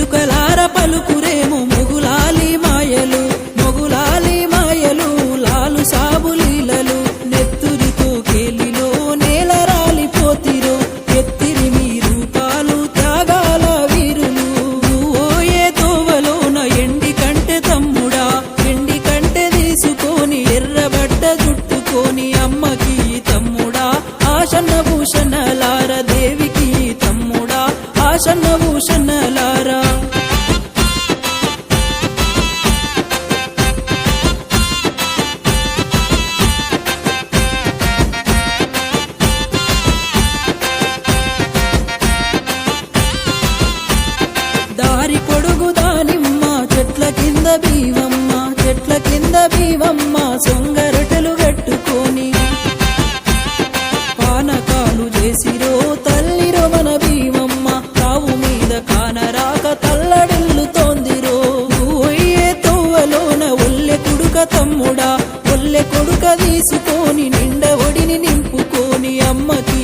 చిలుకలార పలుకురేమో మొగులాలి మాయలు మొగులాలి మాయలు లాలు సాబులీలలు నెత్తురితో కేలిలో నేల రాలిపోతిరో ఎత్తిరి మీ రూపాలు త్యాగాల వీరులు నువ్వోయే తోవలోన ఎండి కంటె తమ్ముడా ఎండి కంటె తీసుకొని ఎర్రబడ్డ జుట్టుకొని అమ్మకి తమ్ముడా ఆశన్న భూషణలార దేవికి తమ్ముడా ఆశన్న భూషణలారా దారి పొడుగు దానిమ్మ చెట్ల కింద భీమమ్మ చెట్ల కింద భీమమ్మ సొంగరటలు పెట్టుకొని పానకాలు చేసిరో తల్లిరో మన భీమమ్మ తావు మీద కానరాక తల్లడిల్లుతోందిరో నువ్వొయ్యే తోవలోన ఒల్లె కొడుక తమ్ముడా ఒల్లె కొడుక తీసుకొని నిండ ఒడిని నింపుకొని అమ్మకి